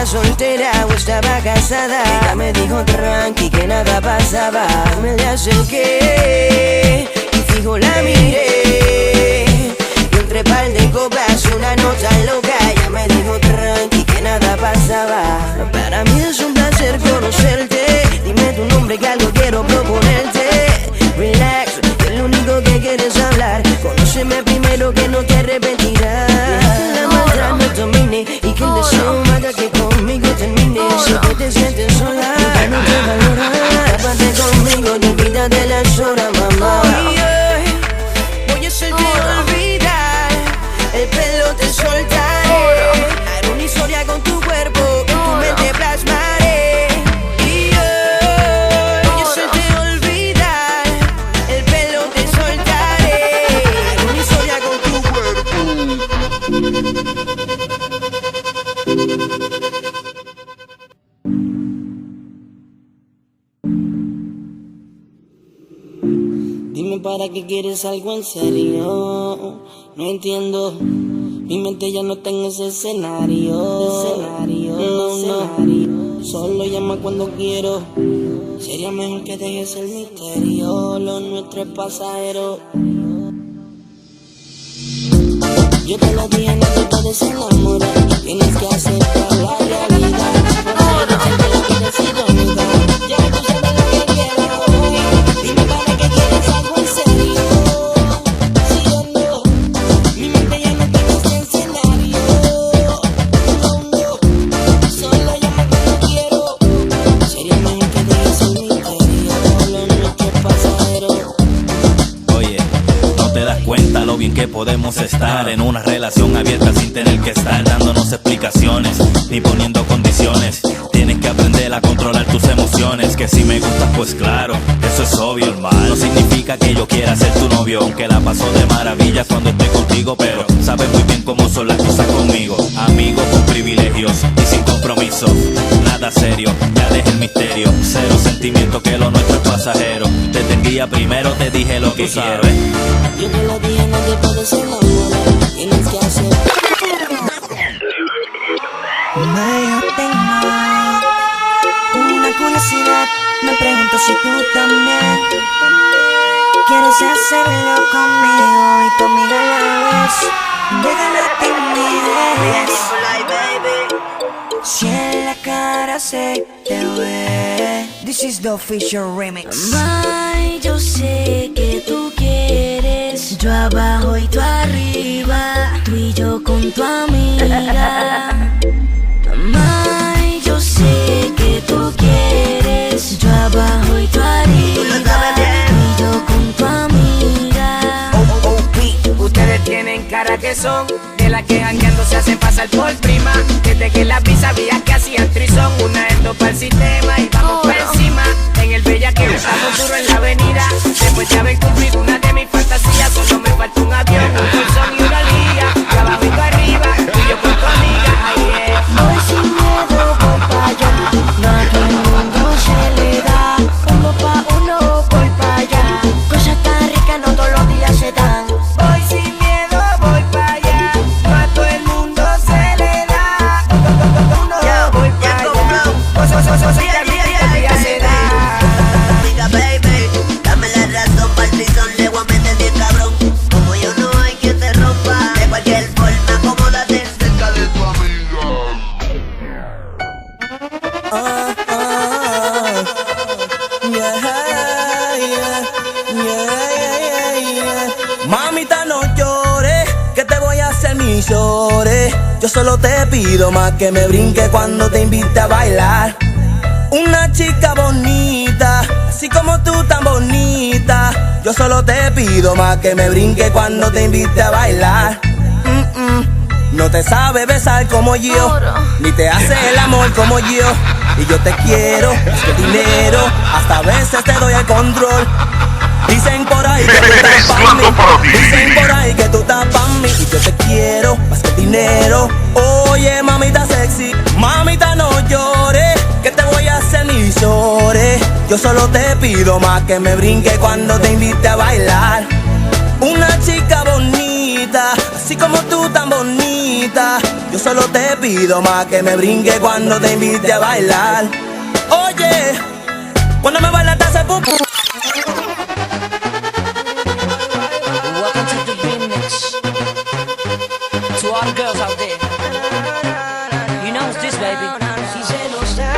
soltera o estaba casada. Ella me dijo tranqui que nada pasaba. Me le acerqué y fijo la miré. Y entre par de copas una nota loca. Ella me dijo tranqui que nada pasaba. Para mí es un placer conocerte. Dime tu nombre que algo quiero proponerte. Relax, que lo único que quieres hablar. Conóceme primero que no te arrepentirás. Que la maldad no domine y que el deseo haga que conmigo termine. Si que te sientes sola, que no te valora. Aparte conmigo, te olvidas de las horas, mamá. Voy a hacerte olvidar, el pelo te soltaré. Haré una historia con tu cuerpo, en tu mente plasmaré. Y voy a hacerte olvidar, el pelo te soltaré. Haré una historia con tu cuerpo. Dime para qué quieres algo en serio. No entiendo. Mi mente ya no está en ese escenario. No. Solo llama cuando quiero. Sería mejor que dejes el misterio. Lo nuestro es pasajero. Yo te lo dije, no te puedes enamorar. Tienes que aceptar la realidad. Porque la vida ha sido unida. Ya tú sabes lo que quiero hoy. Dime para qué quieres algo en serio. Si yo no, mi mente ya no tiene este escenario. No, solo llama cuando quiero. Sería mejor que dejes el misterio. Lo nuestro es pasajero. Oye, no te das cuenta lo bien que podemos estar en una relación abierta sin tener que estar dándonos explicaciones ni poniendo condiciones. Tienes que aprender a controlar tus emociones. Que si me gustas, pues claro, eso es obvio, hermano. No significa que yo quiera ser tu novio, aunque la paso de maravilla cuando estoy contigo. Pero sabes muy bien cómo son las cosas conmigo. Amigo con privilegios y sin compromiso. Nada serio, ya dejé el misterio. Cero sentimiento, que lo nuestro es pasajero. Desde el día primero te dije lo que quiero. Yo te lo dije, no te puedes enamorar. Tienes que hacer. Yo tengo una curiosidad. Me pregunto si tú también quieres hacerlo conmigo y conmigo a la vez. Deja la timidez. Si en la cara se te ve. This is the official remix. May, yo sé que tú quieres. Yo abajo y tú arriba. Tú y yo con tu amiga. May, yo sé que tú quieres. Yo abajo y tú arriba. Tú y yo con tu amiga. Ustedes tienen cara que son de las que jangueando se hacen pasar por prima. Desde que las vi sabía que hacían trizón. Una endo para el sistema y vamos por encima. En el bellaqueo estamos duro en la avenida. Después de haber cumplido una de mis fantasías, solo me falta un avión, un bolsón y una liga. Yo abajo y tú arriba, tú y yo con tu amiga. Voy sin miedo, voy pa' allá. No a todo el mundo se le da. Uno pa' uno, voy pa' allá. Cosas tan ricas no todos los días se dan. Voy sin miedo, voy pa' allá. No a todo el mundo se le da. Uno, voy pa' allá. Cosas que a mí cada día se da. Mira, baby, dame la razón, partizón, le voy a meter bien cabrón. Como yo no hay que te rompa. De cualquier forma, acomódate cerca de tu amiga. Mamita, no llores, que te voy a hacer mis llores. Yo solo te pido más que me brinque cuando te invite a bailar. Una chica bonita, así como tú tan bonita. Yo solo te pido más que me brinque cuando te invite a bailar. No te sabe besar como yo, ni te hace el amor como yo. Y yo te quiero, es que dinero, hasta a veces te doy el control. Dicen por ahí que tú estás pa' mí. Dicen por ahí que tú estás pa' mí. Y yo te quiero, más que dinero. Oye, mamita sexy, mamita no llores, que te voy a hacer ni llores. Yo solo te pido más que me brinque cuando te invite a bailar. Una chica bonita, bonita, así como tú tan bonita. Yo solo te pido más que me brinque cuando te invite a bailar. Oye, cuando me bailas te hace pum. Welcome to the remix. To all the girls out there. You know who's this, baby? Si se nos da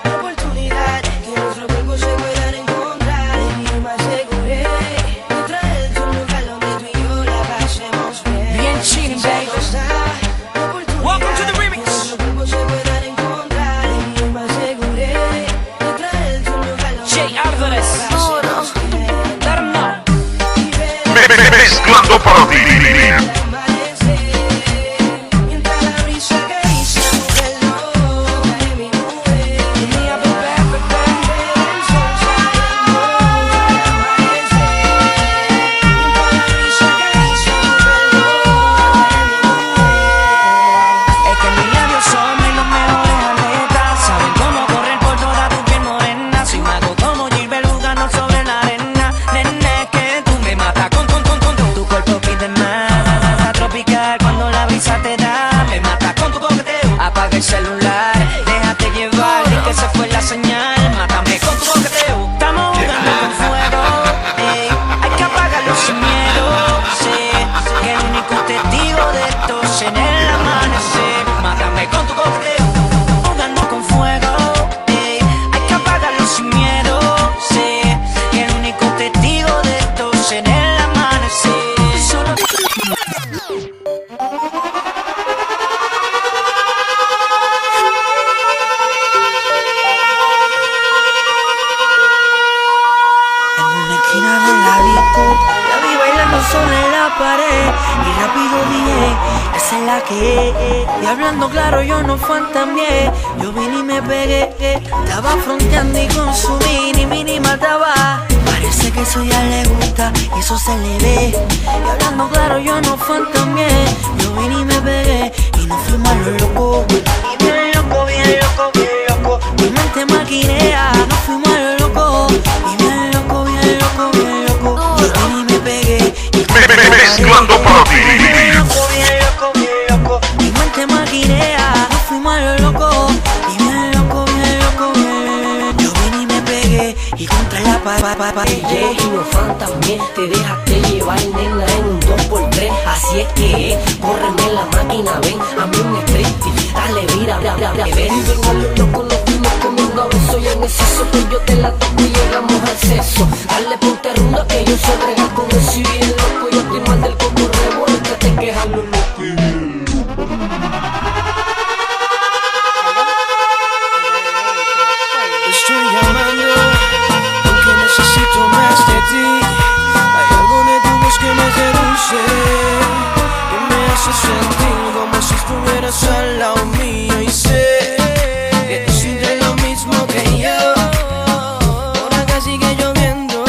la oportunidad que nuestros cuerpos se puedan encontrar, y me aseguré de traer un lugar donde tú y yo la pasemos bien. Bien chilling, Si se baby. nos da la oportunidad Welcome to the remix. que nuestros cuerpos se puedan encontrar, y me aseguré de traer un lugar donde Jay Alvarez. Let 'em know. Mezclando para ti. mientras la brisa acaricia tu pelo, cae mi mujer. Mía, bebé, bebé. El sol saliendo al amanecer, mientras la brisa acaricia tu pelo, cae mi mujer. Es que mis labios son de los mejores atletas. Saben cómo correr por toda tu piel morena. Soy mago como Gilbert jugando sobre la arena. Nene, que tú me matas con tu cuerpo pide más. Tropical cuando la brisa te da. Me matas con tu coqueteo. Apaga el celular, déjate llevar. Y que se fue la señal. Mátame con tu coqueteo. Estamos jugando con fuego, ey. Hay que apagarlo sin miedo, sí. Que el único testigo de esto es en el amanecer. Mátame con tu coqueteo. Jugando con fuego, ey. Hay que apagarlo sin miedo, sí. Que el único testigo de esto es en el amanecer. Solo En una esquina de la disco la vi bailando sobre la pared y rápido dije, esa es la que es. Y hablando claro yo no fantameé, yo vine y me pegué. Estaba fronteando y con su mini mataba. Parece que eso ya le gusta y eso se le ve. Y hablando claro yo no fantameé, yo vine y me pegué y nos fuimos a lo loco. Y bien loco, bien loco, bien loco. Mi mente maquinea, nos fuimos a lo loco. Y bien loco, bien loco, bien loco. Yo vine y me pegué y Mezclando para ti. bien loco, bien loco, bien loco. Mi mente maquinea, nos fuimos a lo loco. Y bien loco, bien loco, bien. Yo vine y me pegué y contra la pared. Y no fan también te dejaste llevar, nena, en un 2x3. Así es que córreme la máquina, ven a mí un striptease. Dale, mira, ven. Y ven a lo loco, nos fuimos comiendo a besos. Y en exceso que yo te la toco y llegamos al sexo. Dale, ponte ruda que yo sé bregar con eso. Y bien loco, yo estoy mal del coco revuelto. Te quejas lo loco. Estoy llamando, aunque necesito más de ti. Hay algo de tu voz que me seduce y me hace sentir como si estuvieras al lado mío. Y sé que tú sientes lo mismo que yo. Ahora casi que lloviendo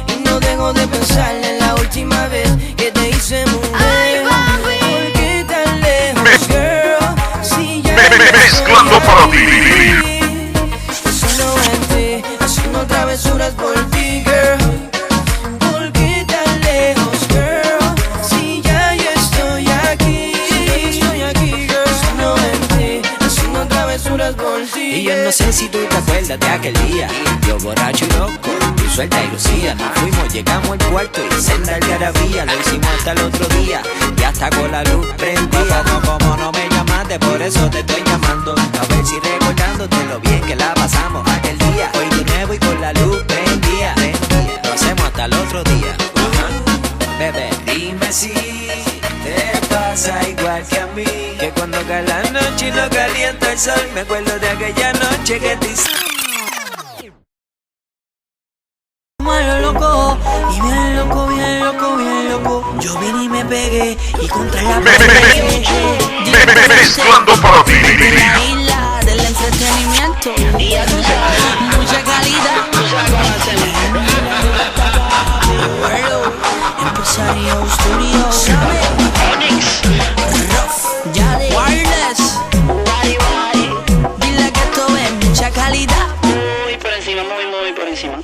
y no dejo de pensar en la última vez que te hice mujer. ¿Por qué tan lejos, girl? Si ya Mezclando para ti. solo en ti, haciendo travesuras por ti, girl. ¿Por qué tan lejos, girl? Si ya yo estoy aquí, girl. Solo en ti, haciendo travesuras por ti. Y yo no sé si tú te acuerdas de aquel día, yo borracho y loco, tú suelta y lucía. Nos fuimos, llegamos al cuarto y senda algarabía. Lo hicimos hasta el otro día y hasta con la luz prendida. Como no me llamaste, por eso te estoy llamando. A ver si recordándote lo bien que la pasamos aquel día. Hoy de nuevo y con la luz prendida. Lo hacemos hasta el otro día. Bebé, dime si te pasa igual que a mí, que cuando cae la noche y no calienta el sol, me acuerdo de aquella noche que te hice. Malo loco, y bien loco, bien loco, bien loco. Yo vine y me pegué y contra la pared. Mezclando para ti. De la isla del entretenimiento. Y ya tú sabes, mucha calidad. Empresario Studio. Onyx. Ya de Wireless. Dile que esto es mucha calidad. Muy por encima, muy por encima.